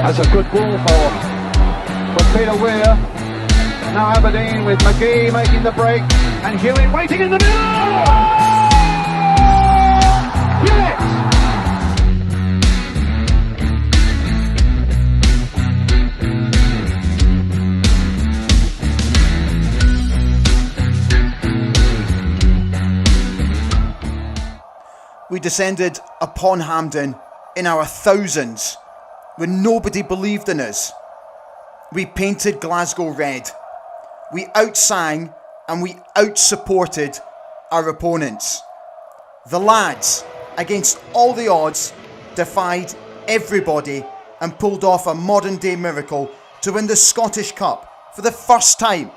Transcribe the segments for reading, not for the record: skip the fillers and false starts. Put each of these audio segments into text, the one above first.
That's a good ball for Peter Weir. Now Aberdeen with McGee making the break and Hewitt waiting in the middle. Yes! We descended upon Hampden in our thousands when nobody believed in us. We painted Glasgow red. We outsang and we out-supported our opponents. The lads, against all the odds, defied everybody and pulled off a modern-day miracle to win the Scottish Cup for the first time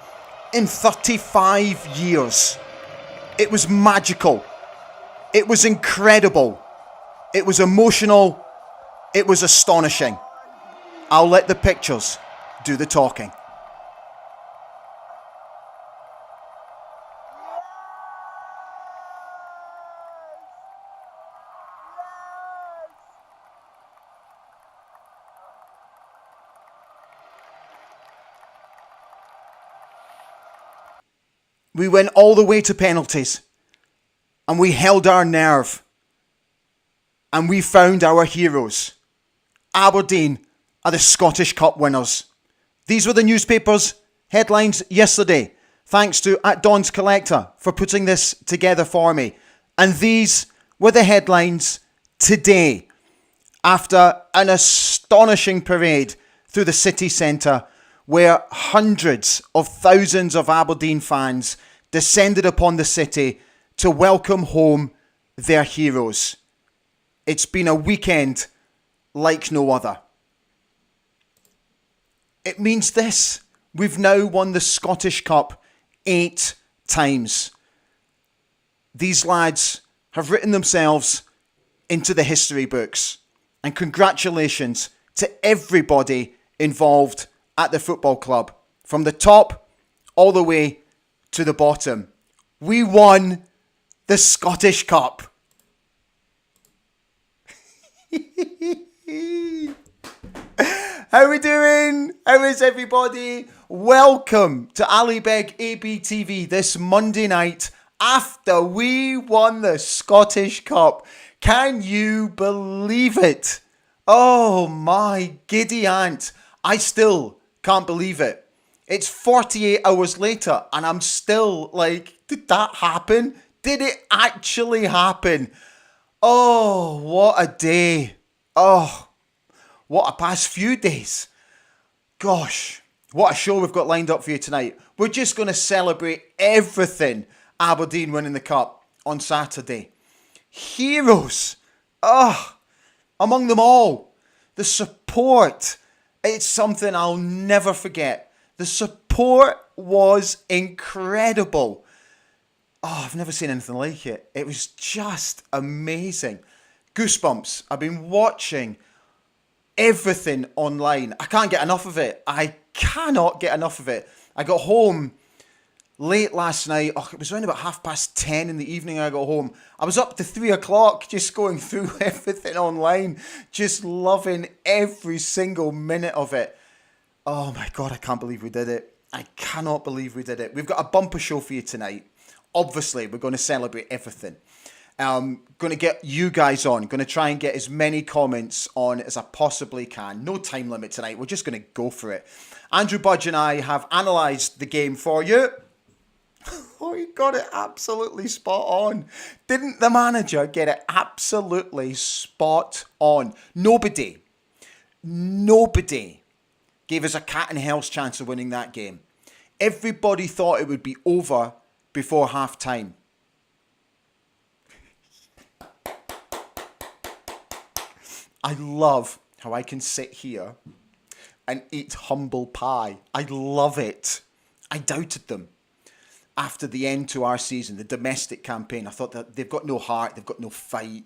in 35 years. It was magical. It was incredible. It was emotional. It was astonishing. I'll let the pictures do the talking. We went all the way to penalties. And we held our nerve. And we found our heroes. Aberdeen are the Scottish Cup winners. These were the newspapers' headlines yesterday. Thanks to @Don's Collector for putting this together for me. And these were the headlines today. After an astonishing parade through the city centre where hundreds of thousands of Aberdeen fans descended upon the city to welcome home their heroes. It's been a weekend like no other. It means this: we've now won the Scottish Cup 8 times. These lads have written themselves into the history books. And congratulations to everybody involved at the football club, from the top all the way to the bottom. We won the Scottish Cup. How are we doing? How is everybody? Welcome to Ali Beg ABTV this Monday night after we won the Scottish Cup. Can you believe it? Oh my giddy aunt. I still can't believe it. It's 48 hours later and I'm still like, did that happen? Did it actually happen? Oh, what a day. Oh, what a past few days. Gosh, what a show we've got lined up for you tonight. We're just going to celebrate everything Aberdeen winning the cup on Saturday. Heroes. Oh, among them all, the support. It's something I'll never forget. The support was incredible. Oh, I've never seen anything like it. It was just amazing. Goosebumps. I've been watching everything online. I can't get enough of it. I cannot get enough of it. I got home late last night. Oh, it was around about 10:30 in the evening I got home. I was up to 3 o'clock just going through everything online. Just loving every single minute of it. Oh my God, I can't believe we did it. I cannot believe we did it. We've got a bumper show for you tonight. Obviously, we're going to celebrate everything. Going to get you guys on. Going to try and get as many comments on as I possibly can. No time limit tonight. We're just going to go for it. Andrew Budge and I have analysed the game for you. Oh, he got it absolutely spot on. Didn't the manager get it absolutely spot on? Nobody gave us a cat and hell's chance of winning that game. Everybody thought it would be over before half time. I love how I can sit here and eat humble pie. I love it. I doubted them after the end to our season, the domestic campaign. I thought that they've got no heart, they've got no fight,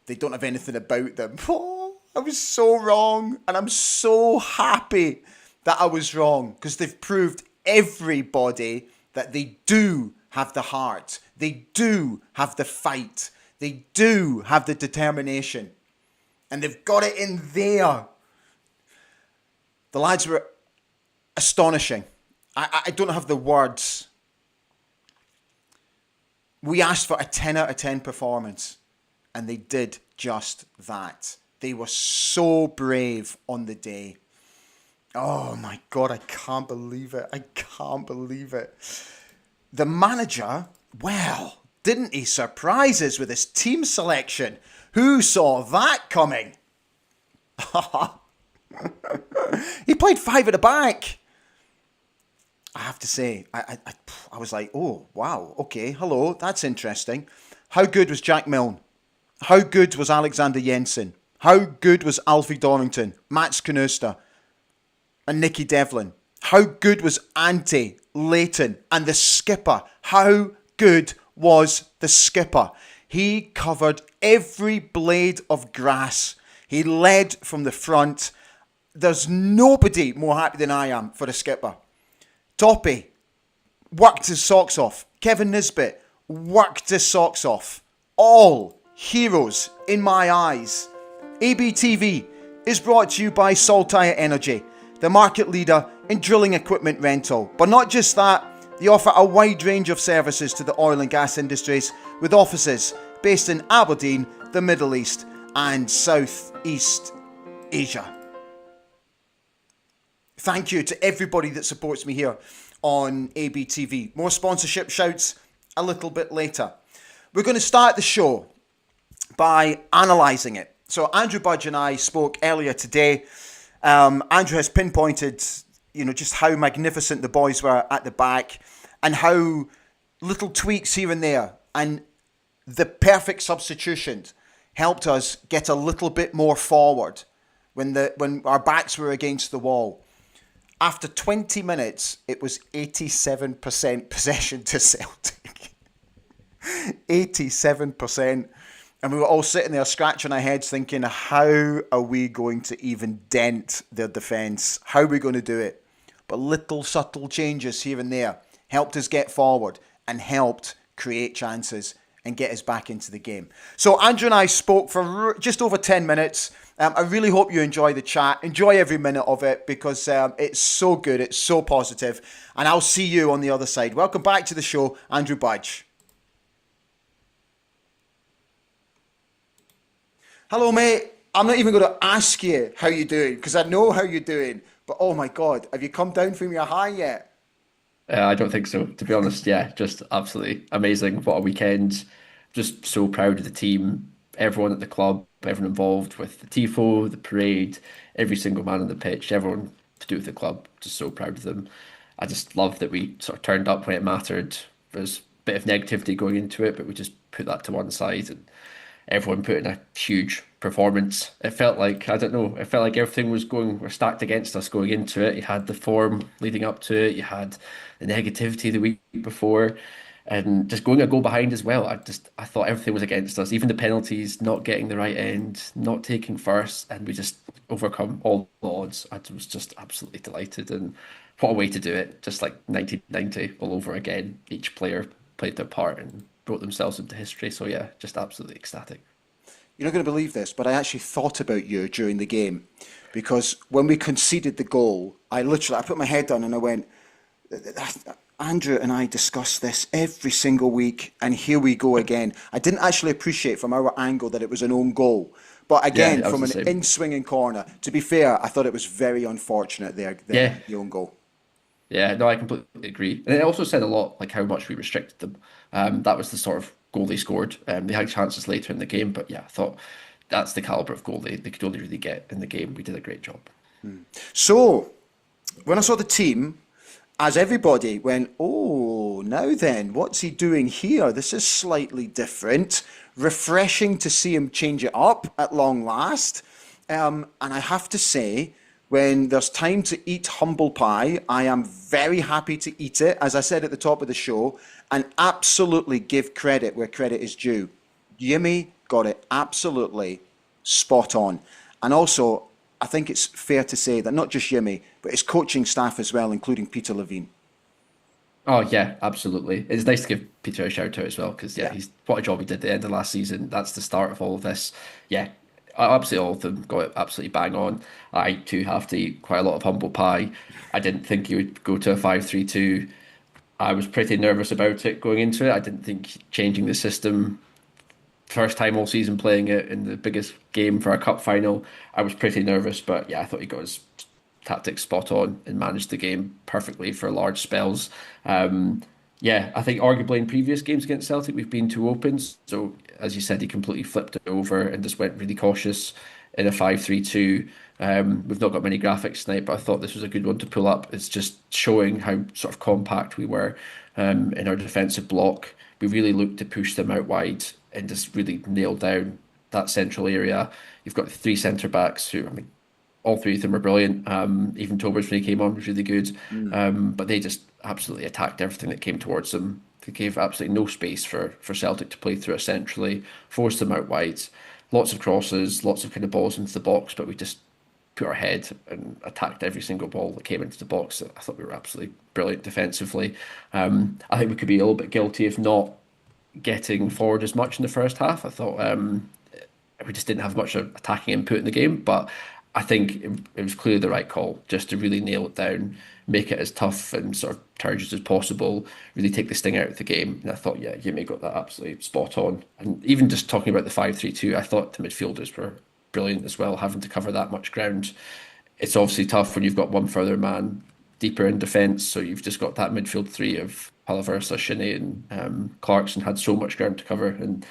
they don't have anything about them. Oh, I was so wrong, and I'm so happy that I was wrong, because they've proved everybody that they do have the heart, they do have the fight, they do have the determination, and they've got it in there. The lads were astonishing. I don't have the words. We asked for a 10 out of 10 performance, and they did just that. They were so brave on the day. Oh my God, I can't believe it. I can't believe it. The manager, well, didn't he surprise us with his team selection? Who saw that coming? He played 5 at the back. I have to say, I was like, oh, wow, okay, hello, that's interesting. How good was Jack Milne? How good was Alexander Jensen? How good was Alfie Dorrington, Mats Knuster, and Nicky Devlin? How good was Ante, Leighton, and the skipper? How good was the skipper? He covered every blade of grass. He led from the front. There's nobody more happy than I am for the skipper. Toppy worked his socks off. Kevin Nisbet worked his socks off. All heroes in my eyes. ABTV is brought to you by Saltire Energy, the market leader in drilling equipment rental. But not just that, they offer a wide range of services to the oil and gas industries, with offices based in Aberdeen, the Middle East, and Southeast Asia. Thank you to everybody that supports me here on ABTV. More sponsorship shouts a little bit later. We're going to start the show by analysing it. So Andrew Budge and I spoke earlier today. Andrew has pinpointed, just how magnificent the boys were at the back and how little tweaks here and there and the perfect substitutions helped us get a little bit more forward when our backs were against the wall. After 20 minutes, it was 87% possession to Celtic. 87%. And we were all sitting there scratching our heads thinking, how are we going to even dent their defence? How are we going to do it? But little subtle changes here and there helped us get forward and helped create chances and get us back into the game. So Andrew and I spoke for just over 10 minutes. I really hope you enjoy the chat. Enjoy every minute of it because it's so good. It's so positive. And I'll see you on the other side. Welcome back to the show, Andrew Budge. Hello, mate. I'm not even going to ask you how you're doing because I know how you're doing. But oh my God, have you come down from your high yet? I don't think so, to be honest. Yeah, just absolutely amazing. What a weekend. Just so proud of the team, everyone at the club, everyone involved with the tifo, the parade, every single man on the pitch, everyone to do with the club. Just so proud of them. I just love that we sort of turned up when it mattered. There's a bit of negativity going into it, but we just put that to one side and everyone put in a huge performance. It felt like, I don't know, it felt like everything were stacked against us going into it. You had the form leading up to it, you had the negativity the week before, and just going a goal behind as well. I thought everything was against us, even the penalties, not getting the right end, not taking first, and we just overcome all the odds. I was just absolutely delighted, and what a way to do it. Just like 1990 all over again. Each player played their part and wrote themselves into history. So yeah, just absolutely ecstatic. You're not going to believe this, but I actually thought about you during the game because when we conceded the goal, I put my head down and I went, Andrew and I discuss this every single week, and here we go again. I didn't actually appreciate from our angle that it was an own goal. But again, Yeah, from an in-swinging corner, to be fair, I thought it was very unfortunate there, Yeah. the own goal. Yeah, no, I completely agree. And it also said a lot, like how much we restricted them. That was the sort of goal they scored. They had chances later in the game, but yeah, I thought that's the caliber of goal they could only really get in the game. We did a great job. So, when I saw the team, as everybody went, oh, now then, what's he doing here? This is slightly different. Refreshing to see him change it up at long last. And I have to say, when there's time to eat humble pie, I am very happy to eat it, as I said at the top of the show, and absolutely give credit where credit is due. Jimmy got it absolutely spot on. And also, I think it's fair to say that not just Jimmy, but his coaching staff as well, including Peter Levine. Oh yeah, absolutely. It's nice to give Peter a shout out as well because Yeah. what a job he did at the end of last season. That's the start of all of this. Yeah, Absolutely all of them got it absolutely bang on. I too have to eat quite a lot of humble pie. I didn't think he would go to a 5-3-2. I was pretty nervous about it going into it. I didn't think changing the system first time all season playing it in the biggest game for a cup final. I was pretty nervous, but yeah, I thought he got his tactics spot on and managed the game perfectly for large spells. Um, yeah, I think arguably in previous games against Celtic, we've been too open. So, as you said, he completely flipped it over and just went really cautious in a 5-3-2. We've not got many graphics tonight, but I thought this was a good one to pull up. It's just showing how sort of compact we were in our defensive block. We really looked to push them out wide and just really nail down that central area. You've got three centre backs who, I mean, all three of them were brilliant. Even Tobers when he came on was really good. But they just absolutely attacked everything that came towards them. They gave absolutely no space for Celtic to play through it centrally, forced them out wide. Lots of crosses, lots of kind of balls into the box, but we just put our head and attacked every single ball that came into the box. I thought we were absolutely brilliant defensively. I think we could be a little bit guilty of not getting forward as much in the first half. I thought we just didn't have much attacking input in the game, but I think it was clearly the right call just to really nail it down, make it as tough and sort of turgid as possible, really take the sting out of the game. And I thought, yeah, Jimmy got that absolutely spot on. And even just talking about the 5-3-2, I thought the midfielders were brilliant as well, having to cover that much ground. It's obviously tough when you've got one further man deeper in defence, so you've just got that midfield three of Palaversa, Shinnie, and Clarkson had so much ground to cover, and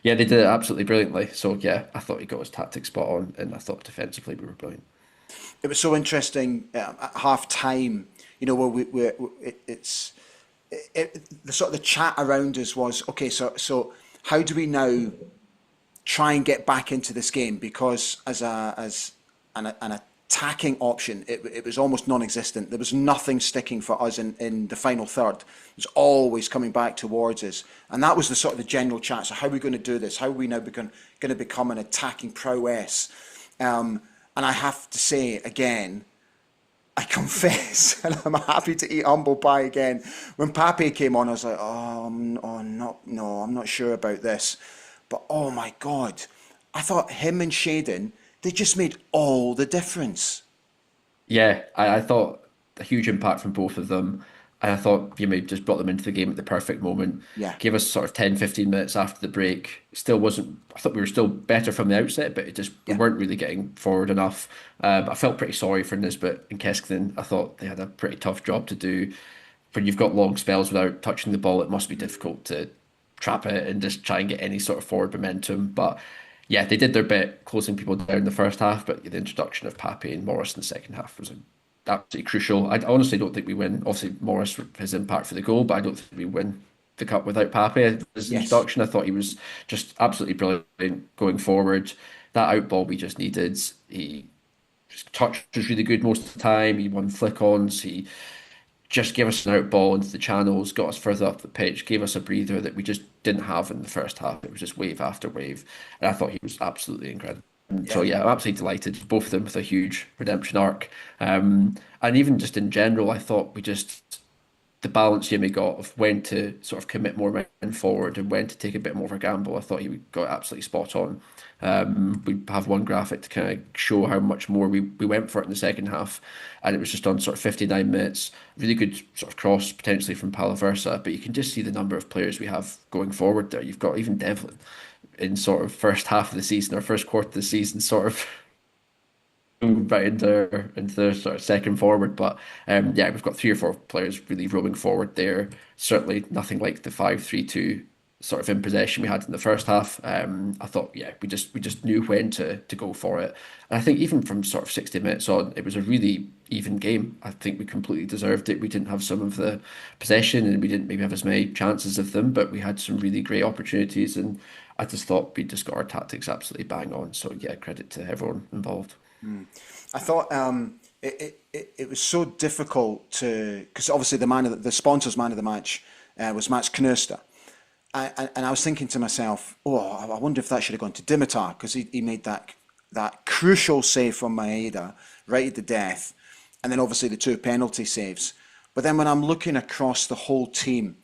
yeah, they did it absolutely brilliantly. So yeah, I thought he got his tactics spot on, and I thought defensively we were brilliant. It was so interesting at half time, where the sort of the chat around us was, okay, so how do we now try and get back into this game? Because as an attacking option, it was almost non-existent. There was nothing sticking for us in the final third. It was always coming back towards us, and that was the sort of the general chat. So how are we going to do this? How are we now going to become an attacking prowess? And I have to say again, I confess, and I'm happy to eat humble pie again. When Pape came on, I was like, no, I'm not sure about this. But oh my God, I thought him and Shaden, they just made all the difference. Yeah, I thought a huge impact from both of them. And I thought Jimmy just brought them into the game at the perfect moment. Yeah, Gave us sort of 10, 15 minutes after the break. Still wasn't, I thought we were still better from the outset, but we yeah. weren't really getting forward enough. I felt pretty sorry for Nisbet and Keskinen. I thought they had a pretty tough job to do. When you've got long spells without touching the ball, it must be difficult to trap it and just try and get any sort of forward momentum. But yeah, they did their bit closing people down in the first half, but the introduction of Pape and Morris in the second half was absolutely crucial. I honestly don't think we win. Obviously, Morris, his impact for the goal, but I don't think we win the cup without Pape. His Yes. introduction, I thought he was just absolutely brilliant going forward. That out ball we just needed. His touch was really good most of the time. He won flick-ons. He just gave us an out ball into the channels, got us further up the pitch, gave us a breather that we just didn't have in the first half. It was just wave after wave. And I thought he was absolutely incredible. So Yeah. yeah, I'm absolutely delighted. Both of them with a huge redemption arc. And even just in general, I thought the balance Jimmy got of when to sort of commit more men forward and when to take a bit more of a gamble. I thought he got absolutely spot on. We have one graphic to kind of show how much more we went for it in the second half, and it was just on sort of 59 minutes. Really good sort of cross potentially from Palaversa, but you can just see the number of players we have going forward there. You've got even Devlin in sort of first half of the season or first quarter of the season, sort of right into the sort of second forward. But yeah, we've got three or four players really roaming forward there. Certainly nothing like the 5-3-2 sort of in possession we had in the first half. I thought, yeah, we just knew when to go for it. And I think even from sort of 60 minutes on, it was a really even game. I think we completely deserved it. We didn't have some of the possession and we didn't maybe have as many chances of them, but we had some really great opportunities. And I just thought we just got our tactics absolutely bang on. So yeah, credit to everyone involved. I thought it was so difficult to, because obviously the sponsor's man of the match was Mats Knuster. And I was thinking to myself, oh, I wonder if that should have gone to Dimitar, because he made that crucial save from Maeda right at the death, and then obviously the two penalty saves. But then when I'm looking across the whole team,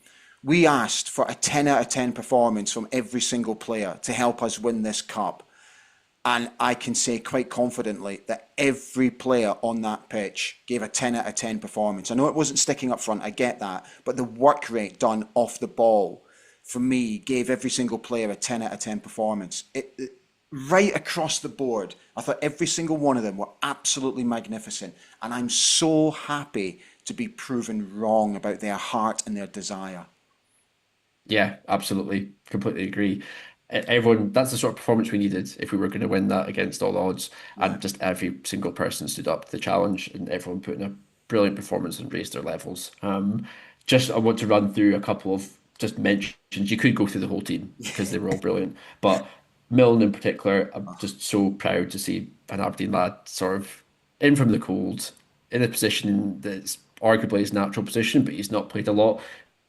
we asked for a 10 out of 10 performance from every single player to help us win this cup. And I can say quite confidently that every player on that pitch gave a 10 out of 10 performance. I know it wasn't sticking up front, I get that, but the work rate done off the ball, for me, gave every single player a 10 out of 10 performance. Right across the board, I thought every single one of them were absolutely magnificent. And I'm so happy to be proven wrong about their heart and their desire. Yeah, absolutely. Completely agree. Everyone, that's the sort of performance we needed if we were going to win that against all odds. Yeah. And just every single person stood up to the challenge and everyone put in a brilliant performance and raised their levels. Just I want to run through a couple of just mentions. You could go through the whole team because they were all brilliant. But Milne in particular, I'm just so proud to see an Aberdeen lad sort of in from the cold, in a position that's arguably his natural position, but he's not played a lot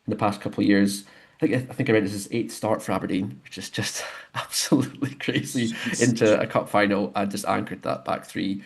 in the past couple of years. I think I read this is his eighth start for Aberdeen, which is just absolutely crazy. Jeez. Into a cup final and just anchored that back three.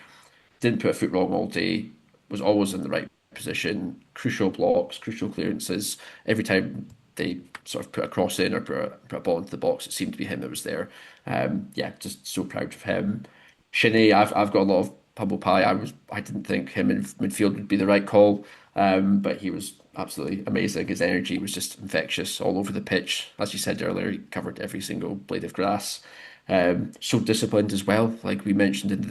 Didn't put a foot wrong all day. Was always in the right position. Crucial blocks, crucial clearances. Every time they sort of put a cross in or put a ball into the box, it seemed to be him that was there. Yeah, just so proud of him. Shinnie, I've got a lot of humble pie. I didn't think him in midfield would be the right call, but he was absolutely amazing. His energy was just infectious all over the pitch. As you said earlier, he covered every single blade of grass. So disciplined as well. Like we mentioned in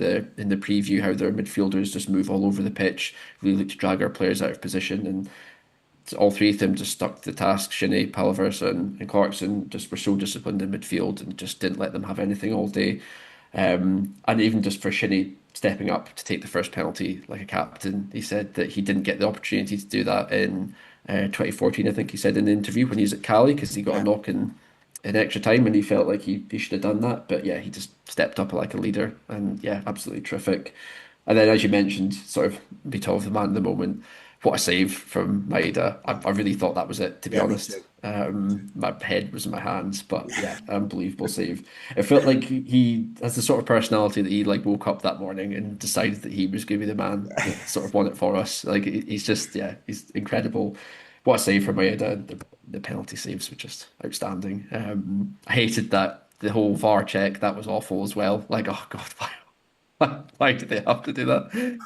the preview, how their midfielders just move all over the pitch, really look to drag our players out of position, and all three of them just stuck to the task. Shinnie, Palaversa, and Clarkson just were so disciplined in midfield and just didn't let them have anything all day. And even just for Shinnie stepping up to take the first penalty like a captain, he said that he didn't get the opportunity to do that in 2014. I think he said in the interview when he was at Cali because he got a Yeah. knock in extra time and he felt like he should have done that. But yeah, he just stepped up like a leader and yeah, absolutely terrific. And then, as you mentioned, sort of be told the man of the moment. What a save from Maeda. I really thought that was it, to be Yeah, me honest. too. My head was in my hands, but yeah, unbelievable save. It felt like he has the sort of personality that he like woke up that morning and decided that he was going to be the man that sort of won it for us. Like he's just, yeah, he's incredible. What a save from Maeda. The penalty saves were just outstanding. I hated that the whole VAR check. That was awful as well. Like, oh God, why did they have to do that?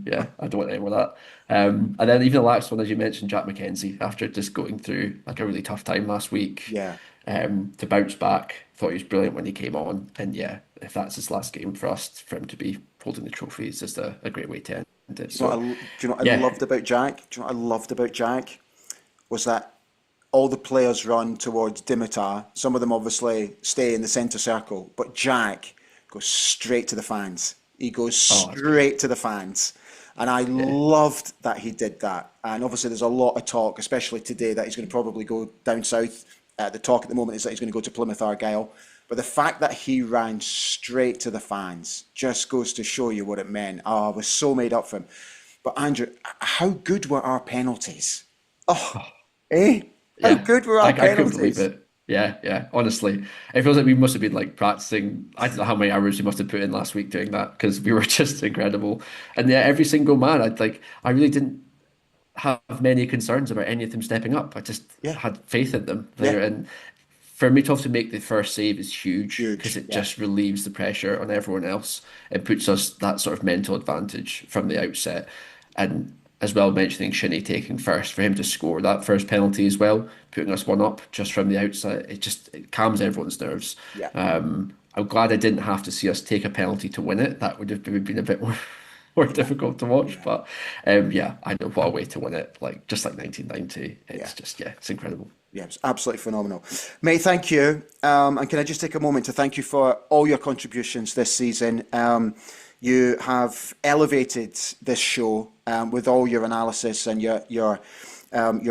Yeah, I don't want any more of that. And then even the last one, as you mentioned, Jack McKenzie, after just going through like a really tough time last week, Yeah. to bounce back, thought he was brilliant when he came on. And yeah, if that's his last game for us, for him to be holding the trophy, is just a great way to end it. You know what So do you know what I yeah, loved about Jack? Do you know what I loved about Jack? Was that all the players run towards Dimitar. Some of them obviously stay in the centre circle, but Jack goes straight to the fans. He goes oh, that's good. straight to the fans. And I Yeah, loved that he did that. And obviously, there's a lot of talk, especially today, that he's going to probably go down south. The talk at the moment is that he's going to go to Plymouth Argyle. But the fact that he ran straight to the fans just goes to show you what it meant. Oh, I was so made up for him. But Andrew, how good were our penalties? Oh, eh? How yeah. good were I our couldn't believe penalties? it. Yeah, yeah. Honestly, it feels like we must have been like practicing. I don't know how many hours we must have put in last week doing that because we were just incredible. And yeah, every single man, I really didn't have many concerns about any of them stepping up. I just Yeah, had faith in them yeah. there. And for me to have to make the first save is huge because Huge. it Yeah, just relieves the pressure on everyone else. It puts us that sort of mental advantage from the outset. And as well, mentioning Shinnie taking first, for him to score that first penalty as well, putting us one up just from the outset, it calms everyone's nerves. yeah, I'm glad I didn't have to see us take a penalty to win it. That would have been a bit more more difficult to watch. yeah, But yeah, I know what a way to win it. Like just like 1990, yeah. it's just yeah, it's incredible. Yeah, it's absolutely phenomenal. Mate, thank you. And can I just take a moment to thank you for all your contributions this season? You have elevated this show with all your analysis and your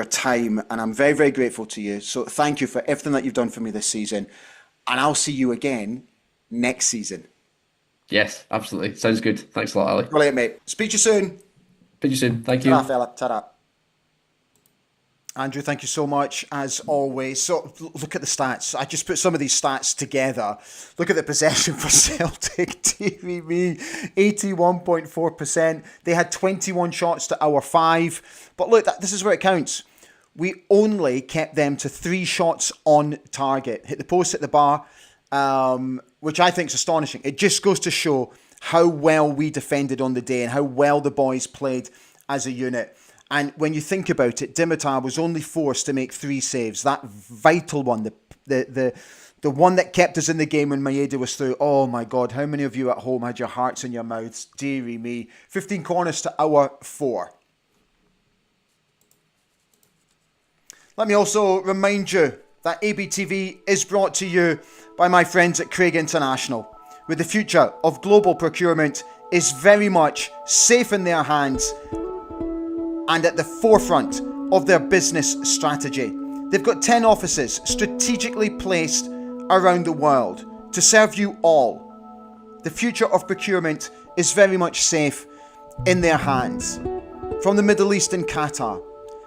time, and I'm very, very grateful to you. So thank you for everything that you've done for me this season, and I'll see you again next season. Yes, absolutely. Sounds good. Thanks a lot, Ali. Brilliant, mate. Speak to you soon. Speak to you soon. Thank Ta-ra, you. fella. Ta-ra. Andrew, thank you so much, as always. So, look at the stats. I just put some of these stats together. Look at the possession for Celtic TVB, 81.4%. They had 21 shots to our 5. But look, this is where it counts. We only kept them to 3 shots on target. Hit the post, hit the bar. which I think is astonishing. It just goes to show how well we defended on the day and how well the boys played as a unit. And when you think about it, Dimitar was only forced to make 3 saves. That vital one, the one that kept us in the game when Maeda was through. Oh my God, how many of you at home had your hearts in your mouths? Dearie me. 15 corners to our 4. Let me also remind you that ABTV is brought to you by my friends at Craig International, where the future of global procurement is very much safe in their hands and at the forefront of their business strategy. They've got 10 offices strategically placed around the world to serve you all. The future of procurement is very much safe in their hands. From the Middle East and Qatar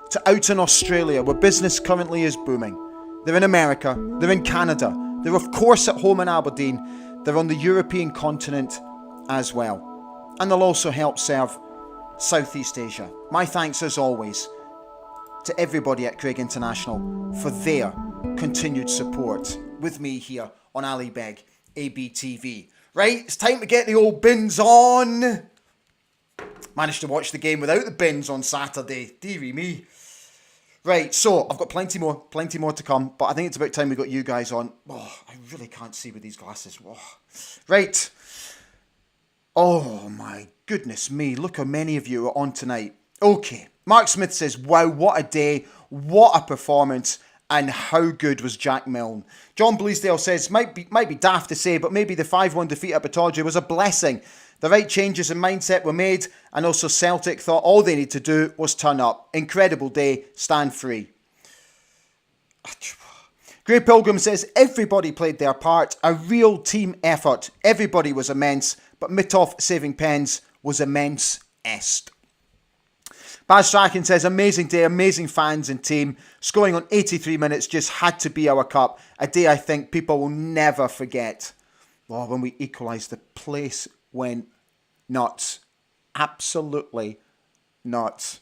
to out in Australia, where business currently is booming. They're in America, they're in Canada, they're of course at home in Aberdeen, they're on the European continent as well. And they'll also help serve Southeast Asia. My thanks as always to everybody at Craig International for their continued support with me here on Ali Beg ABTV. Right, it's time to get the old bins on. Managed to watch the game without the bins on Saturday. Dearie me. Right, so I've got plenty more to come, but I think it's about time we got you guys on. Oh, I really can't see with these glasses. Oh. Right. Oh my goodness me, look how many of you are on tonight. Okay, Mark Smith says, wow, what a day, what a performance, and how good was Jack Milne. John Bleasdale says, might be daft to say, but maybe the 5-1 defeat at Batogia was a blessing. The right changes in mindset were made, and also Celtic thought all they needed to do was turn up. Incredible day, stand free. Grey Pilgrim says, everybody played their part, a real team effort. Everybody was immense, but Mitov saving pens was immense est. Baz Strachan says, amazing day, amazing fans and team. Scoring on 83 minutes just had to be our cup. A day I think people will never forget. Oh, when we equalised, the place went nuts. Absolutely nuts.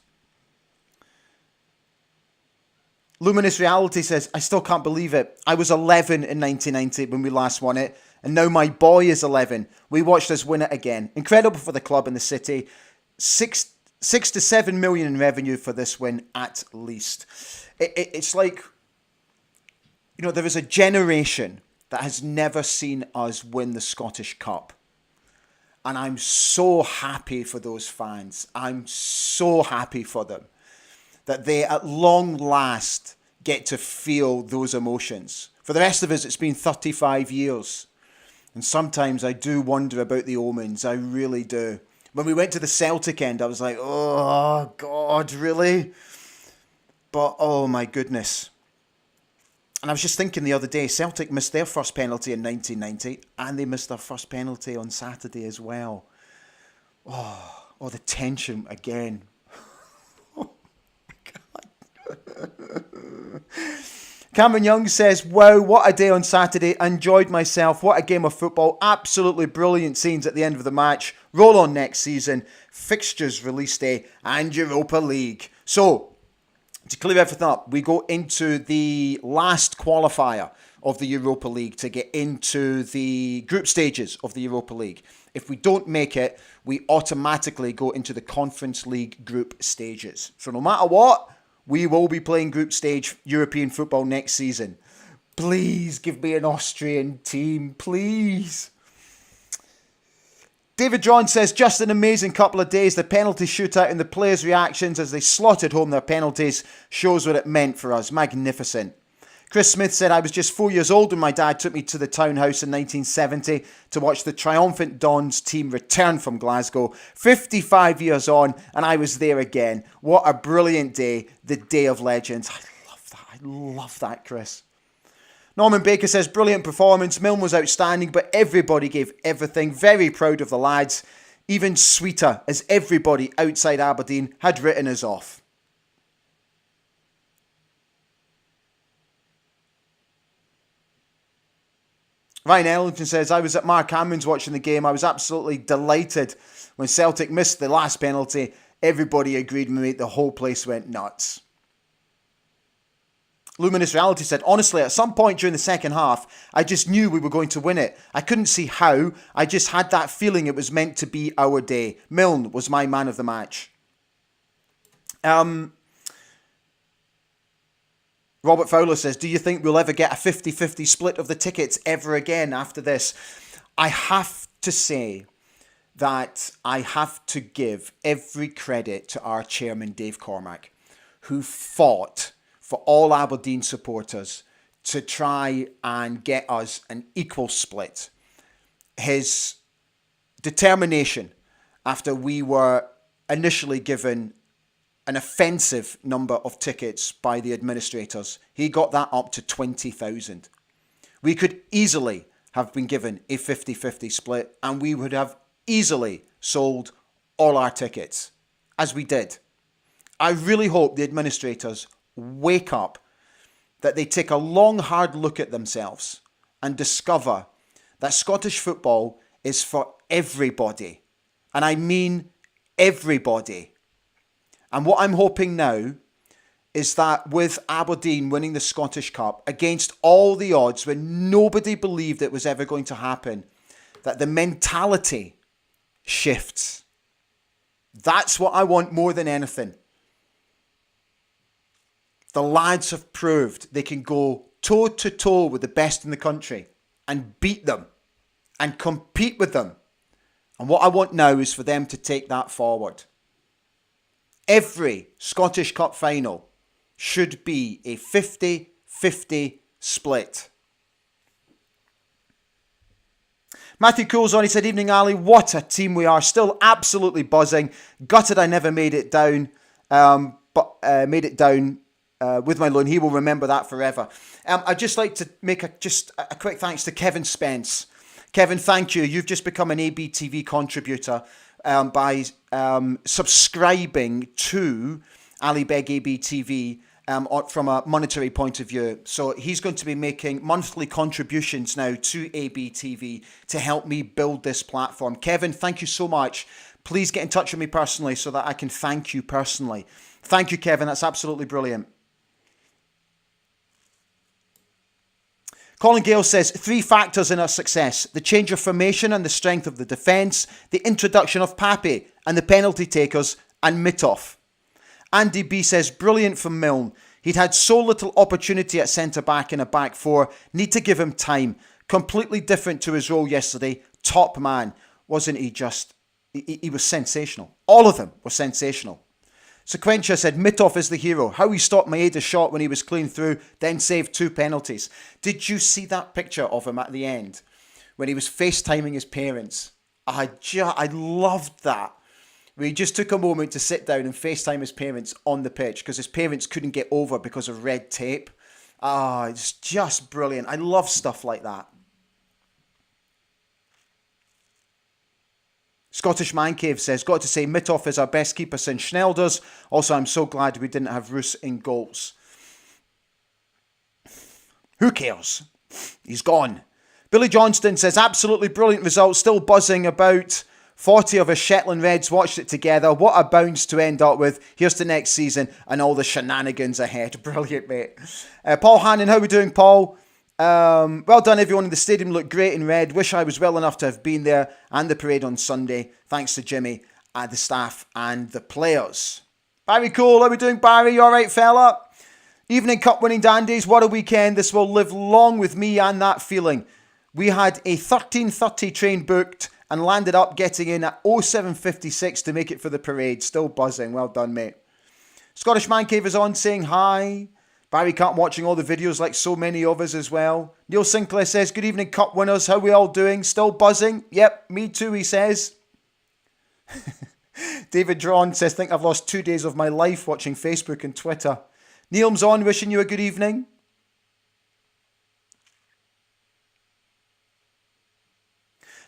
Luminous Reality says, I still can't believe it. I was 11 in 1990 when we last won it, and now my boy is 11. We watched us win it again. Incredible for the club and the city. 6 to 7 million in revenue for this win at least. It's like, you know, there is a generation that has never seen us win the Scottish Cup. And I'm so happy for those fans. I'm so happy for them that they at long last get to feel those emotions. For the rest of us, it's been 35 years. And sometimes I do wonder about the omens. I really do. When we went to the Celtic end, I was like, oh, God, really? But, oh, my goodness. And I was just thinking the other day, Celtic missed their first penalty in 1990, and they missed their first penalty on Saturday as well. Oh, the tension again. Oh, God. Cameron Young says, wow, what a day on Saturday. Enjoyed myself. What a game of football. Absolutely brilliant scenes at the end of the match. Roll on next season. Fixtures release day and Europa League. So, to clear everything up, we go into the last qualifier of the Europa League to get into the group stages of the Europa League. If we don't make it, we automatically go into the Conference League group stages. So no matter what, we will be playing group stage European football next season. Please give me an Austrian team, please. David John says, just an amazing couple of days. The penalty shootout and the players' reactions as they slotted home their penalties shows what it meant for us. Magnificent. Chris Smith said, I was just 4 years old when my dad took me to the townhouse in 1970 to watch the triumphant Dons team return from Glasgow. 55 years on, and I was there again. What a brilliant day. The Day of Legends. I love that, Chris. Norman Baker says, brilliant performance. Milne was outstanding, but everybody gave everything. Very proud of the lads. Even sweeter as everybody outside Aberdeen had written us off. Ryan Ellington says, I was at Mark Hammond's watching the game. I was absolutely delighted when Celtic missed the last penalty. Everybody agreed with me. The whole place went nuts. Luminous Reality said, honestly, at some point during the second half, I just knew we were going to win it. I couldn't see how. I just had that feeling it was meant to be our day. Milne was my man of the match. Robert Fowler says, do you think we'll ever get a 50-50 split of the tickets ever again after this? I have to say that I have to give every credit to our chairman, Dave Cormack, who fought for all Aberdeen supporters to try and get us an equal split. His determination after we were initially given an offensive number of tickets by the administrators, he got that up to 20,000. We could easily have been given a 50-50 split and we would have easily sold all our tickets, as we did. I really hope the administrators wake up, that they take a long, hard look at themselves and discover that Scottish football is for everybody. And I mean everybody. And what I'm hoping now is that with Aberdeen winning the Scottish Cup against all the odds when nobody believed it was ever going to happen, that the mentality shifts. That's what I want more than anything. The lads have proved they can go toe to toe with the best in the country and beat them and compete with them. And what I want now is for them to take that forward. Every Scottish Cup final should be a 50-50 split. Matthew Coles on, he said, evening Ali, what a team we are. Still absolutely buzzing. Gutted I never made it down, but made it down with my loan. He will remember that forever. I'd just like to make a quick thanks to Kevin Spence. Kevin, thank you. You've just become an ABTV contributor by subscribing to Ali Beg ABTV from a monetary point of view. So he's going to be making monthly contributions now to ABTV to help me build this platform. Kevin, thank you so much. Please get in touch with me personally so that I can thank you personally. Thank you, Kevin. That's absolutely brilliant. Colin Gale says, 3 factors in our success: the change of formation and the strength of the defence, the introduction of Pape and the penalty takers, and Mitov. Andy B says, brilliant from Milne. He'd had so little opportunity at centre-back in a back four. Need to give him time. Completely different to his role yesterday. Top man. Wasn't he just... He was sensational. All of them were sensational. Sequentia said, Mitov is the hero. How he stopped Maeda's shot when he was clean through, then saved 2 penalties. Did you see that picture of him at the end when he was FaceTiming his parents? I loved that. Where he just took a moment to sit down and FaceTime his parents on the pitch because his parents couldn't get over because of red tape. It's just brilliant. I love stuff like that. Scottish Man Cave says, got to say, Mitov is our best keeper since Schnelders. Also, I'm so glad we didn't have Roos in goals. Who cares? He's gone. Billy Johnston says, absolutely brilliant result. Still buzzing about. 40 of us Shetland Reds watched it together. What a bounce to end up with. Here's to next season and all the shenanigans ahead. Brilliant, mate. Paul Hannon, how are we doing, Paul? Well done, everyone in the stadium. Looked great in red. Wish I was well enough to have been there and the parade on Sunday. Thanks to Jimmy, the staff and the players. Barry Cole, how are we doing, Barry? You alright, fella? Evening Cup winning dandies. What a weekend. This will live long with me and that feeling. We had a 13:30 train booked and landed up getting in at 07:56 to make it for the parade. Still buzzing. Well done, mate. Scottish Man Cave is on saying hi. Barry Cup watching all the videos like so many of us as well. Neil Sinclair says, good evening, Cup winners. How are we all doing? Still buzzing? Yep, me too, he says. David Drawn says, think I've lost 2 days of my life watching Facebook and Twitter. Neil's on, wishing you a good evening.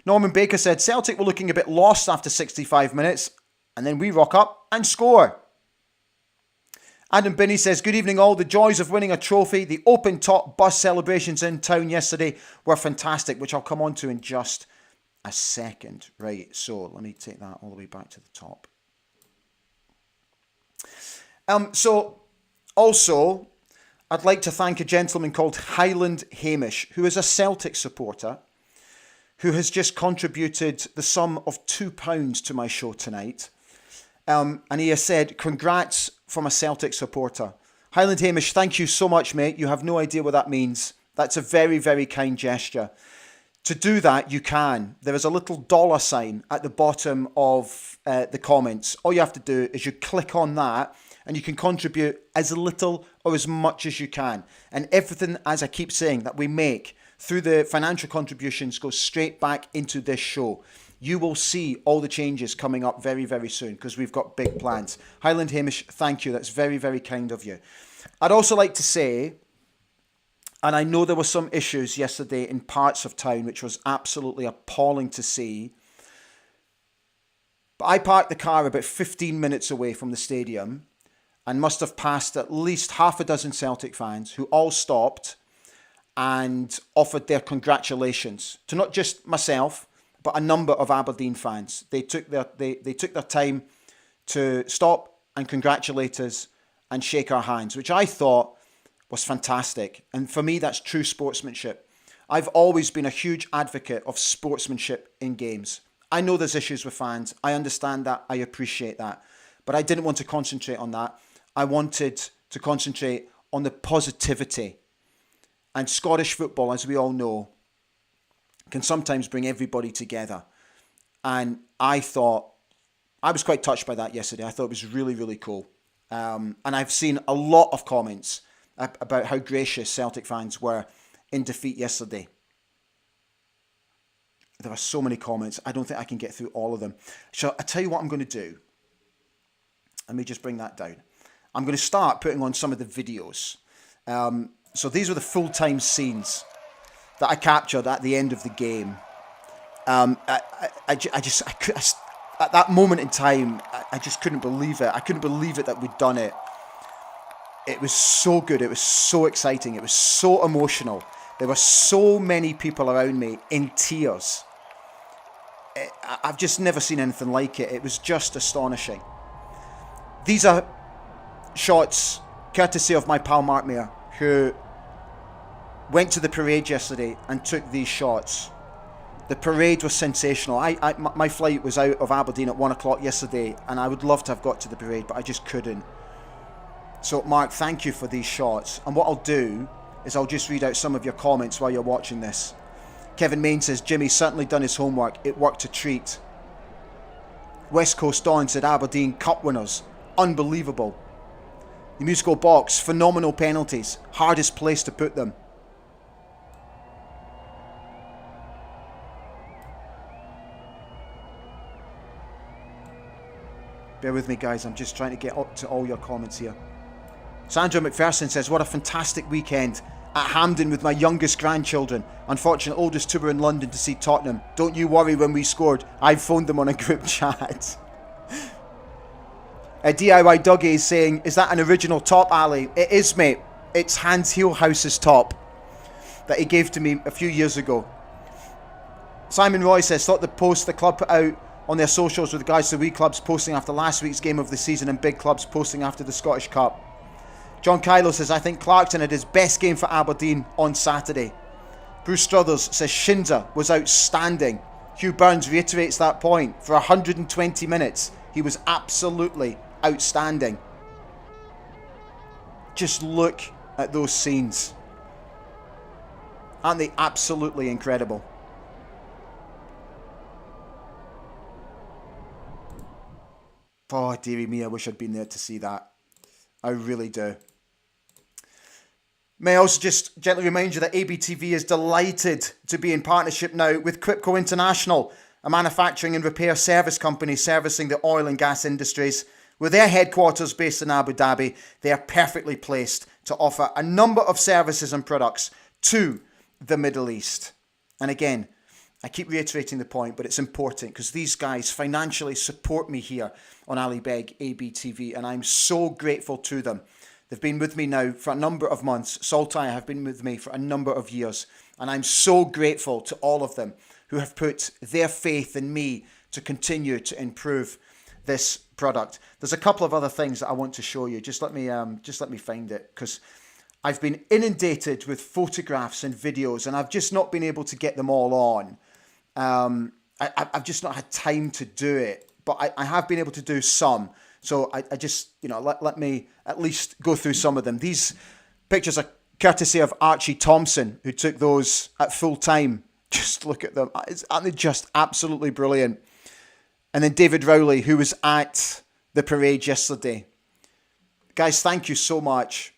Norman Baker said, Celtic were looking a bit lost after 65 minutes, and then we rock up and score. Adam Binney says, good evening all. The joys of winning a trophy. The open top bus celebrations in town yesterday were fantastic, which I'll come on to in just a second. Right, so let me take that all the way back to the top. So, also, I'd like to thank a gentleman called Highland Hamish, who is a Celtic supporter, who has just contributed the sum of £2 to my show tonight. And he has said, congrats from a Celtic supporter. Highland Hamish, thank you so much, mate. You have no idea what that means. That's a very, very kind gesture. To do that, you can. There is a little $ at the bottom of the comments. All you have to do is you click on that and you can contribute as little or as much as you can. And everything, as I keep saying, that we make through the financial contributions goes straight back into this show. You will see all the changes coming up very, very soon because we've got big plans. Highland Hamish, thank you. That's very, very kind of you. I'd also like to say, and I know there were some issues yesterday in parts of town, which was absolutely appalling to see. But I parked the car about 15 minutes away from the stadium and must have passed at least half a dozen Celtic fans who all stopped and offered their congratulations to not just myself, but a number of Aberdeen fans. They took their time to stop and congratulate us and shake our hands, which I thought was fantastic. And for me, that's true sportsmanship. I've always been a huge advocate of sportsmanship in games. I know there's issues with fans. I understand that. I appreciate that. But I didn't want to concentrate on that. I wanted to concentrate on the positivity. And Scottish football, as we all know, can sometimes bring everybody together. And I was quite touched by that yesterday. I thought it was really, really cool. And I've seen a lot of comments about how gracious Celtic fans were in defeat yesterday. There are so many comments. I don't think I can get through all of them. So I tell you what I'm going to do. Let me just bring that down. I'm going to start putting on some of the videos. So these were the full-time scenes that I captured at the end of the game. At that moment in time, I just couldn't believe it. I couldn't believe it that we'd done it. It was so good. It was so exciting. It was so emotional. There were so many people around me in tears. I've just never seen anything like it. It was just astonishing. These are shots courtesy of my pal Mark Mayer, who went to the parade yesterday and took these shots. The parade was sensational. My flight was out of Aberdeen at 1 o'clock yesterday, and I would love to have got to the parade, but I just couldn't. So, Mark, thank you for these shots. And what I'll do is I'll just read out some of your comments while you're watching this. Kevin Main says, Jimmy's certainly done his homework. It worked a treat. West Coast Dawn said, Aberdeen Cup winners. Unbelievable. The Musical Box, phenomenal penalties. Hardest place to put them. Bear with me, guys. I'm just trying to get up to all your comments here. Sandra McPherson says, what a fantastic weekend at Hampden with my youngest grandchildren. Unfortunately, oldest two were in London to see Tottenham. Don't you worry when we scored. I phoned them on a group chat. DIY Dougie is saying, is that an original top, Ali? It is, mate. It's Hans Heelhouse's top that he gave to me a few years ago. Simon Roy says, thought the post the club put out on their socials with regards to wee clubs posting after last week's game of the season and big clubs posting after the Scottish Cup. John Kylo says, I think Clarkson had his best game for Aberdeen on Saturday. Bruce Struthers says, Shinza was outstanding. Hugh Burns reiterates that point. For 120 minutes, he was absolutely outstanding. Just look at those scenes. Aren't they absolutely incredible? Oh, dearie me, I wish I'd been there to see that. I really do. May I also just gently remind you that ABTV is delighted to be in partnership now with Quipco International, a manufacturing and repair service company servicing the oil and gas industries. With their headquarters based in Abu Dhabi, they are perfectly placed to offer a number of services and products to the Middle East. And again, I keep reiterating the point, but it's important because these guys financially support me here on Ali Beg ABTV, and I'm so grateful to them. They've been with me now for a number of months. Saltire have been with me for a number of years, and I'm so grateful to all of them who have put their faith in me to continue to improve this product. There's a couple of other things that I want to show you. Just let me find it, because I've been inundated with photographs and videos, and I've just not been able to get them all on. I've just not had time to do it, but I have been able to do some. So I just, let me at least go through some of them. These pictures are courtesy of Archie Thompson, who took those at full time. Just look at them. Aren't they just absolutely brilliant? And then David Rowley, who was at the parade yesterday. Guys, thank you so much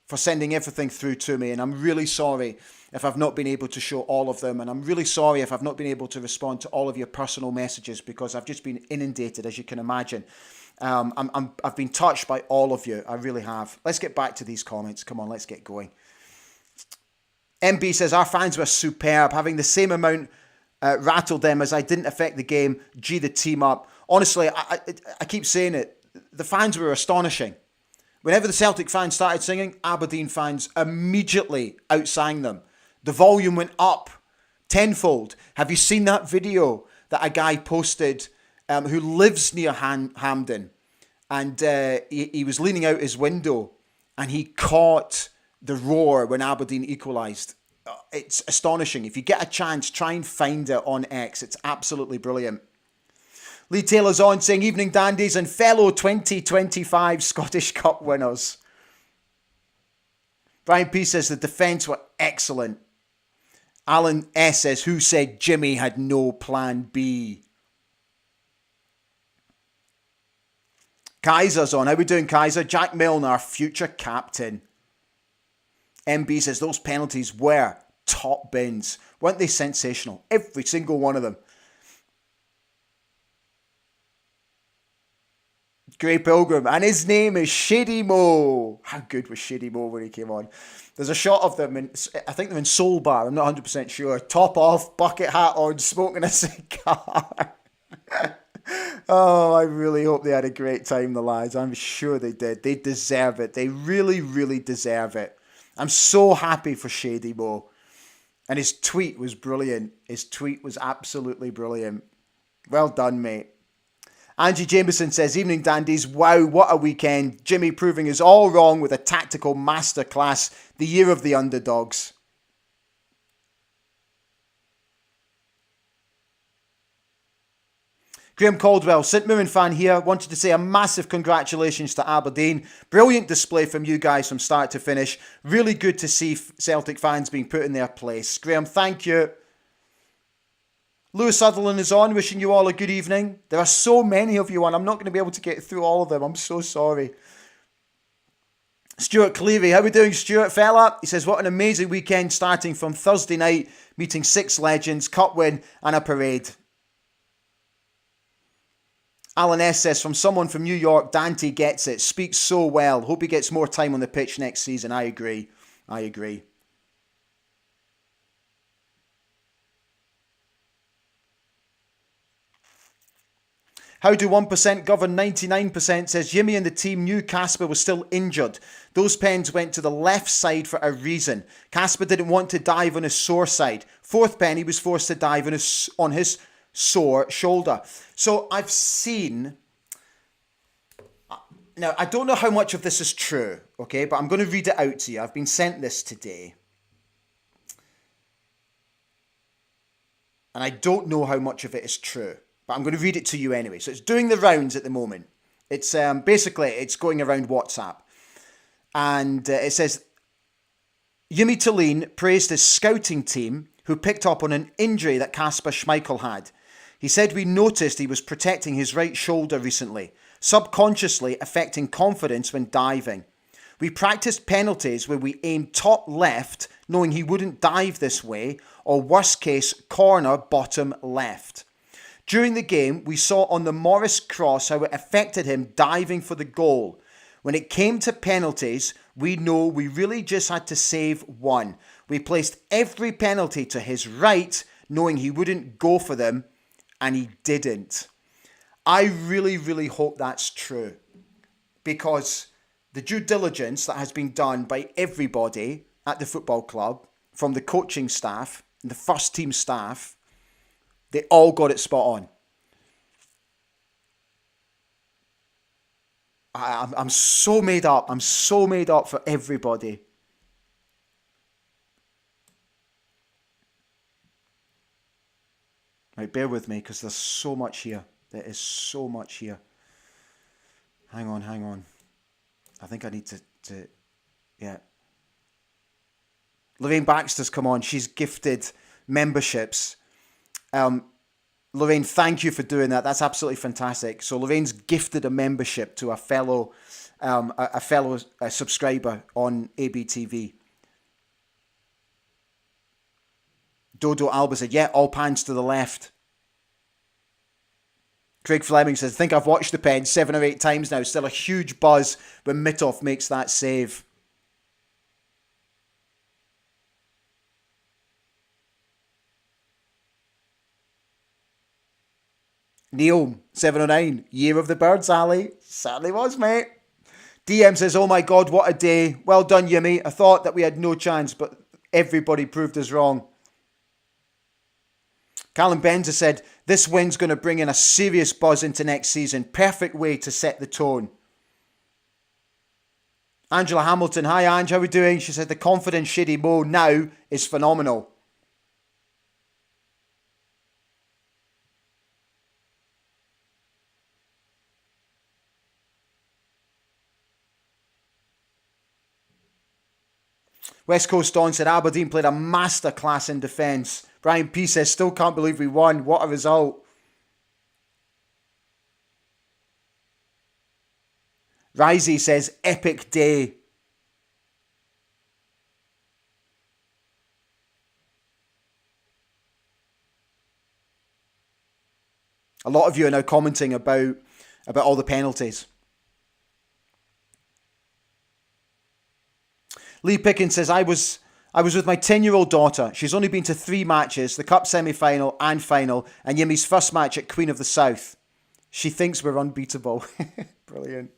for sending everything through to me. And I'm really sorry if I've not been able to show all of them. And I'm really sorry if I've not been able to respond to all of your personal messages, because I've just been inundated, as you can imagine. I've been touched by all of you. I really have. Let's get back to these comments. Come on, let's get going. MB says, our fans were superb. Having the same amount rattled them as I didn't affect the game. G the team up. Honestly, I keep saying it. The fans were astonishing. Whenever the Celtic fans started singing, Aberdeen fans immediately outsang them. The volume went up tenfold. Have you seen that video that a guy posted who lives near Hampden? And he was leaning out his window and he caught the roar when Aberdeen equalised. It's astonishing. If you get a chance, try and find it on X. It's absolutely brilliant. Lee Taylor's on saying, evening dandies and fellow 2025 Scottish Cup winners. Brian P says the defence were excellent. Alan S says, who said Jimmy had no plan B? Kaiser's on. How are we doing, Kaiser? Jack Milner, future captain. MB says those penalties were top bins. Weren't they sensational? Every single one of them. Gray Pilgrim, and his name is Shady Mo. How good was Shady Mo when he came on? There's a shot of them, I think they're in Soul Bar, I'm not 100% sure. Top off, bucket hat on, smoking a cigar. Oh, I really hope they had a great time, the lads. I'm sure they did. They deserve it. They really, really deserve it. I'm so happy for Shady Mo. And his tweet was brilliant. His tweet was absolutely brilliant. Well done, mate. Angie Jameson says, evening dandies, wow, what a weekend. Jimmy proving us all wrong with a tactical masterclass, the year of the underdogs. Graham Caldwell, St Mirren fan here, wanted to say a massive congratulations to Aberdeen. Brilliant display from you guys from start to finish. Really good to see Celtic fans being put in their place. Graham, thank you. Lewis Sutherland is on, wishing you all a good evening. There are so many of you on, I'm not going to be able to get through all of them. I'm so sorry. Stuart Cleary, how are we doing, Stuart, fella? He says, what an amazing weekend starting from Thursday night, meeting 6 legends, cup win and a parade. Alan S says, from someone from New York, Dante gets it, speaks so well. Hope he gets more time on the pitch next season. I agree. How do 1% govern 99%, says Jimmy and the team knew Casper was still injured. Those pens went to the left side for a reason. Casper didn't want to dive on his sore side. Fourth pen, he was forced to dive on his sore shoulder. So I've seen... Now, I don't know how much of this is true, okay? But I'm going to read it out to you. I've been sent this today. And I don't know how much of it is true. But I'm going to read it to you anyway. So it's doing the rounds at the moment. It's basically, it's going around WhatsApp. And it says, Yumi Talene praised his scouting team who picked up on an injury that Kasper Schmeichel had. He said we noticed he was protecting his right shoulder recently, subconsciously affecting confidence when diving. We practiced penalties where we aimed top left, knowing he wouldn't dive this way, or worst case, corner bottom left. During the game, we saw on the Morris cross how it affected him diving for the goal. When it came to penalties, we know we really just had to save one. We placed every penalty to his right, knowing he wouldn't go for them, and he didn't. I really, really hope that's true, because the due diligence that has been done by everybody at the football club, from the coaching staff and the first team staff, they all got it spot on. I'm so made up. I'm so made up for everybody. Right, bear with me because there's so much here. There is so much here. Hang on. I think I need to yeah. Lorraine Baxter's come on. She's gifted memberships. Lorraine, thank you for doing that. That's absolutely fantastic. So Lorraine's gifted a membership to a fellow subscriber on ABTV. Dodo Alba said, yeah, all pans to the left. Craig Fleming says, I think I've watched the pen 7 or 8 times now. Still a huge buzz when Mitov makes that save. Neil, 709, Year of the Birds, Ali. Certainly was, mate. DM says, oh my God, what a day. Well done, Yimmy. I thought that we had no chance, but everybody proved us wrong. Callum Benza said, this win's going to bring in a serious buzz into next season. Perfect way to set the tone. Angela Hamilton, hi Ange, how are we doing? She said, the confidence Shady Mo now is phenomenal. West Coast Dawn said Aberdeen played a masterclass in defence. Brian P says, still can't believe we won. What a result. Risey says, epic day. A lot of you are now commenting about all the penalties. Lee Pickens says, I was with my 10-year-old daughter. She's only been to 3 matches, the Cup semi-final and final, and Yimmy's first match at Queen of the South. She thinks we're unbeatable. Brilliant.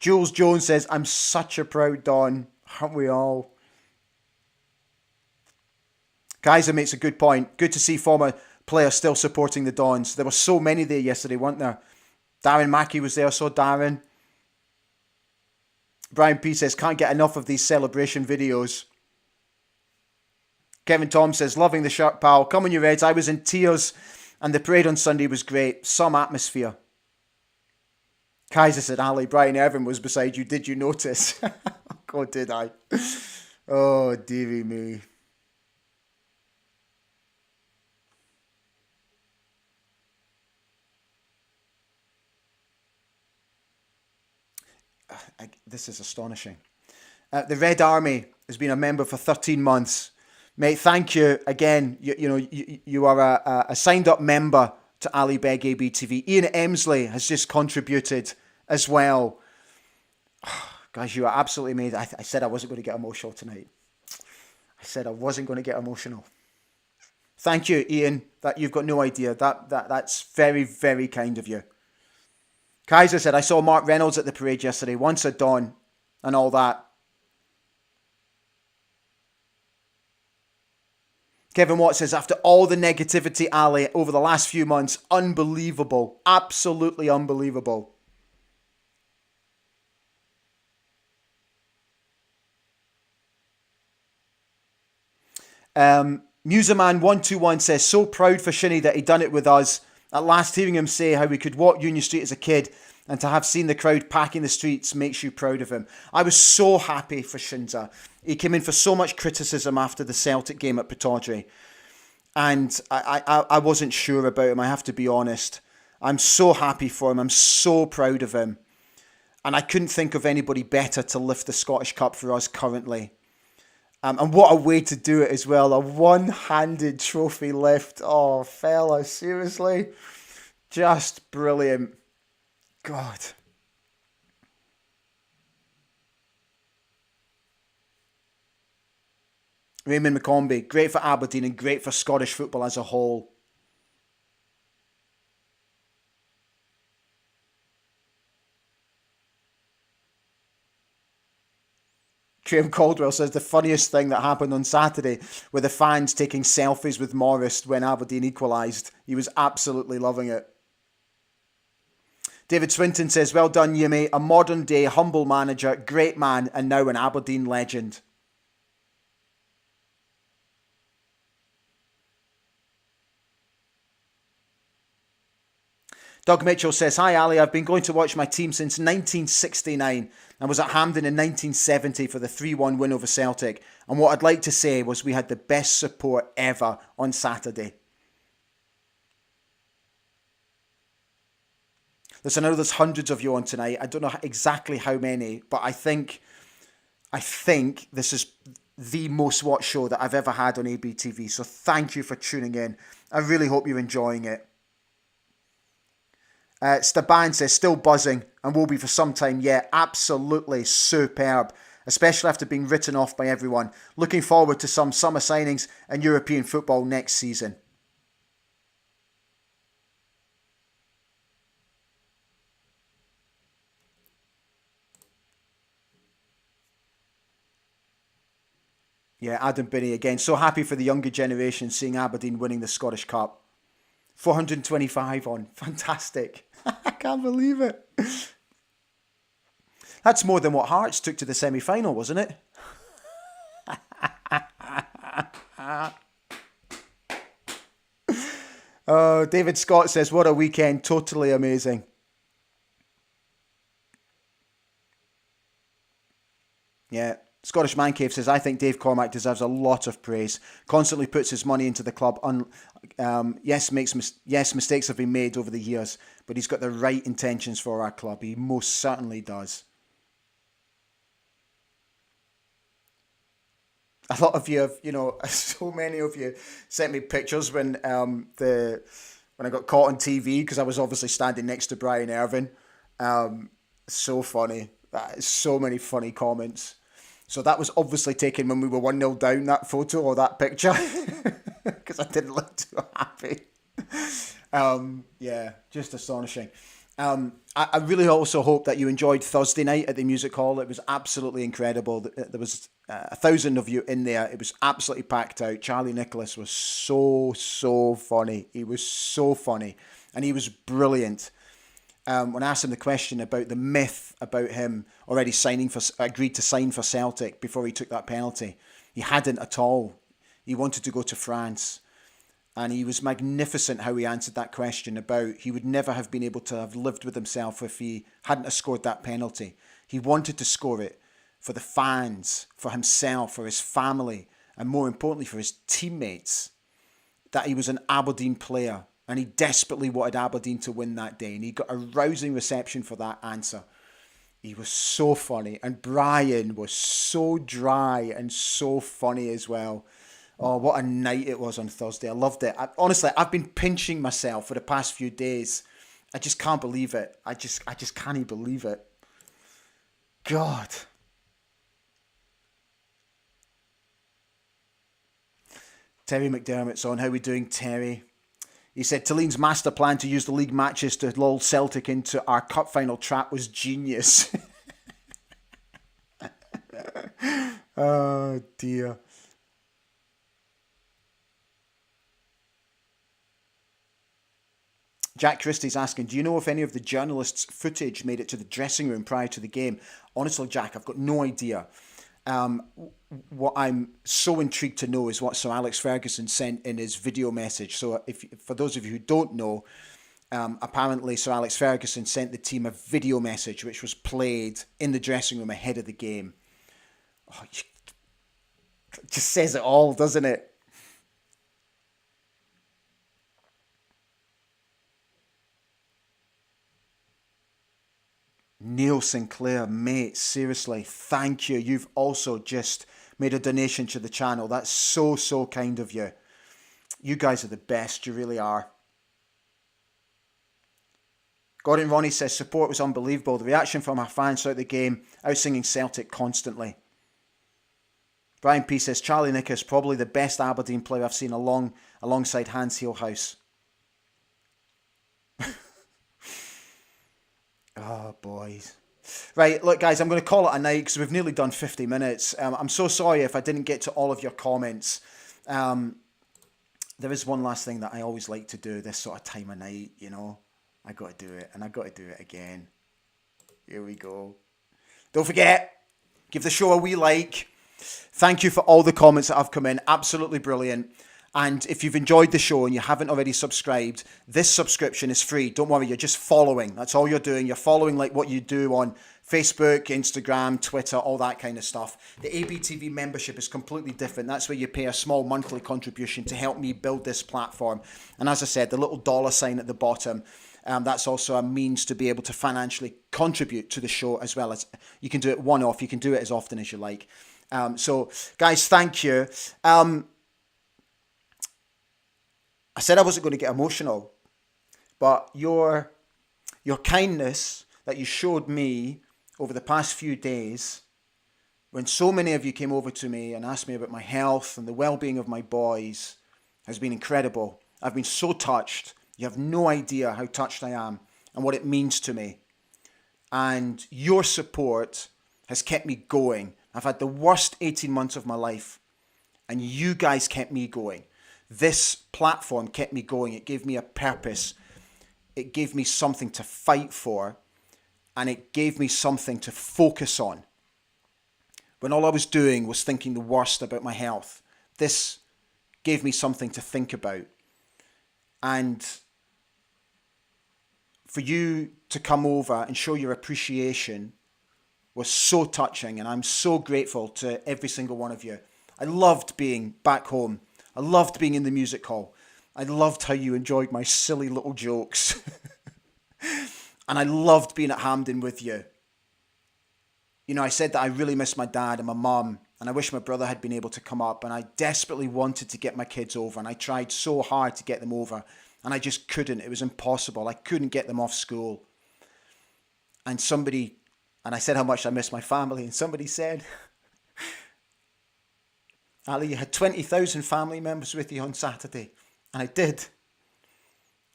Jules Jones says, I'm such a proud Don. Aren't we all? Kaiser makes a good point. Good to see former players still supporting the Dons. There were so many there yesterday, weren't there? Darren Mackey was there. I saw Darren. Brian P says, can't get enough of these celebration videos. Kevin Tom says, loving the shirt, pal. Come on, you Reds. I was in tears and the parade on Sunday was great. Some atmosphere. Kaiser said, Ali, Brian Irvin was beside you. Did you notice? God, did I? Oh, dearie me. This is astonishing. The Red Army has been a member for 13 months. Mate, thank you again. You are a signed up member to Ali Beg ABTV. Ian Emsley has just contributed as well. Guys, you are absolutely amazing. I said I wasn't going to get emotional tonight. I said I wasn't going to get emotional. Thank you, Ian. That you've got no idea. That's very, very kind of you. Kaiser said, I saw Mark Reynolds at the parade yesterday, once at dawn, and all that. Kevin Watt says, after all the negativity, Ali, over the last few months, unbelievable. Absolutely unbelievable. Musaman121 says, so proud for Shinny that he done it with us. At last, hearing him say how we could walk Union Street as a kid and to have seen the crowd packing the streets makes you proud of him. I was so happy for Shinza. He came in for so much criticism after the Celtic game at Pittodrie. And I wasn't sure about him, I have to be honest. I'm so happy for him. I'm so proud of him. And I couldn't think of anybody better to lift the Scottish Cup for us currently. And what a way to do it as well. A one-handed trophy lift. Oh, fella, seriously? Just brilliant. God. Raymond McCombie, great for Aberdeen and great for Scottish football as a whole. Graham Caldwell says the funniest thing that happened on Saturday were the fans taking selfies with Morris when Aberdeen equalised. He was absolutely loving it. David Swinton says, well done, Yimmy. A modern day humble manager, great man, and now an Aberdeen legend. Doug Mitchell says, "Hi Ali, I've been going to watch my team since 1969 and was at Hampden in 1970 for the 3-1 win over Celtic. And what I'd like to say was we had the best support ever on Saturday." Listen, I know there's hundreds of you on tonight. I don't know exactly how many, but I think this is the most watched show that I've ever had on ABTV. So thank you for tuning in. I really hope you're enjoying it. Staban says, "Still buzzing and will be for some time yet." Absolutely superb, especially after being written off by everyone. Looking forward to some summer signings and European football next season. Yeah, Adam Binney again. So happy for the younger generation seeing Aberdeen winning the Scottish Cup. 425 on. Fantastic. I can't believe it. That's more than what Hearts took to the semi-final, wasn't it? Oh, David Scott says, "What a weekend. Totally amazing." Yeah. Scottish Man Cave says, "I think Dave Cormack deserves a lot of praise. Constantly puts his money into the club. Yes, mistakes have been made over the years, but he's got the right intentions for our club. He most certainly does." A lot of you have, so many of you sent me pictures when I got caught on TV because I was obviously standing next to Brian Irvine. So funny. So many funny comments. So that was obviously taken when we were 1-0 down, that photo or that picture, because I didn't look too happy. Yeah, just astonishing. I really also hope that you enjoyed Thursday night at the Music Hall. It was absolutely incredible. There was 1,000 of you in there. It was absolutely packed out. Charlie Nicholas was so funny. He was so funny, and he was brilliant. When I asked him the question about the myth about him already agreed to sign for Celtic before he took that penalty, he hadn't at all. He wanted to go to France. And he was magnificent how he answered that question about he would never have been able to have lived with himself if he hadn't have scored that penalty. He wanted to score it for the fans, for himself, for his family, and more importantly for his teammates, that he was an Aberdeen player. And he desperately wanted Aberdeen to win that day. And he got a rousing reception for that answer. He was so funny. And Brian was so dry and so funny as well. Oh, what a night it was on Thursday. I loved it. Honestly, I've been pinching myself for the past few days. I just can't believe it. I just can't believe it. God. Terry McDermott's on. How are we doing, Terry? He said, "Tillene's master plan to use the league matches to lull Celtic into our cup final trap was genius." Oh, dear. Jack Christie's asking, "Do you know if any of the journalists' footage made it to the dressing room prior to the game?" Honestly, Jack, I've got no idea. What I'm so intrigued to know is what Sir Alex Ferguson sent in his video message. So for those of you who don't know, apparently Sir Alex Ferguson sent the team a video message which was played in the dressing room ahead of the game. Oh, it just says it all, doesn't it? Neil Sinclair, mate, seriously, thank you. You've also just made a donation to the channel. That's so kind of you. You guys are the best, you really are. Gordon Ronnie says, "Support was unbelievable. The reaction from our fans throughout the game, out singing Celtic constantly." Brian P says, "Charlie Nick is probably the best Aberdeen player I've seen alongside Hans Heelhuis." Oh, boys. Right, look, guys, I'm going to call it a night because we've nearly done 50 minutes. I'm so sorry if I didn't get to all of your comments. There is one last thing that I always like to do this sort of time of night, I got to do it, and I got to do it again. Here we go. Don't forget, give the show a wee like. Thank you for all the comments that have come in. Absolutely brilliant. And if you've enjoyed the show and you haven't already subscribed, this subscription is free. Don't worry, you're just following. That's all you're doing. You're following like what you do on Facebook, Instagram, Twitter, all that kind of stuff. The ABTV membership is completely different. That's where you pay a small monthly contribution to help me build this platform. And as I said, the little dollar sign at the bottom, that's also a means to be able to financially contribute to the show, as well as you can do it one-off. You can do it as often as you like. So guys, thank you. I said I wasn't going to get emotional, but your kindness that you showed me over the past few days, when so many of you came over to me and asked me about my health and the well-being of my boys, has been incredible. I've been so touched. You have no idea how touched I am and what it means to me. And your support has kept me going. I've had the worst 18 months of my life, and you guys kept me going. This platform kept me going. It gave me a purpose. It gave me something to fight for, and it gave me something to focus on when all I was doing was thinking the worst about my health. This gave me something to think about. And for you to come over and show your appreciation was so touching, and I'm so grateful to every single one of you. I loved being back home. I loved being in the music hall. I loved how you enjoyed my silly little jokes. And I loved being at Hampden with you. You know, I said that I really miss my dad and my mum, and I wish my brother had been able to come up, and I desperately wanted to get my kids over, and I tried so hard to get them over, and I just couldn't. It was impossible. I couldn't get them off school. And I said how much I miss my family, and somebody said, Ali, you had 20,000 family members with you on Saturday. And I did.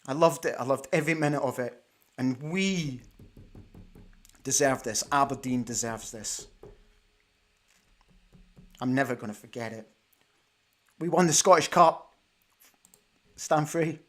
I loved it. I loved every minute of it. And we deserve this. Aberdeen deserves this. I'm never going to forget it. We won the Scottish Cup. Stand free.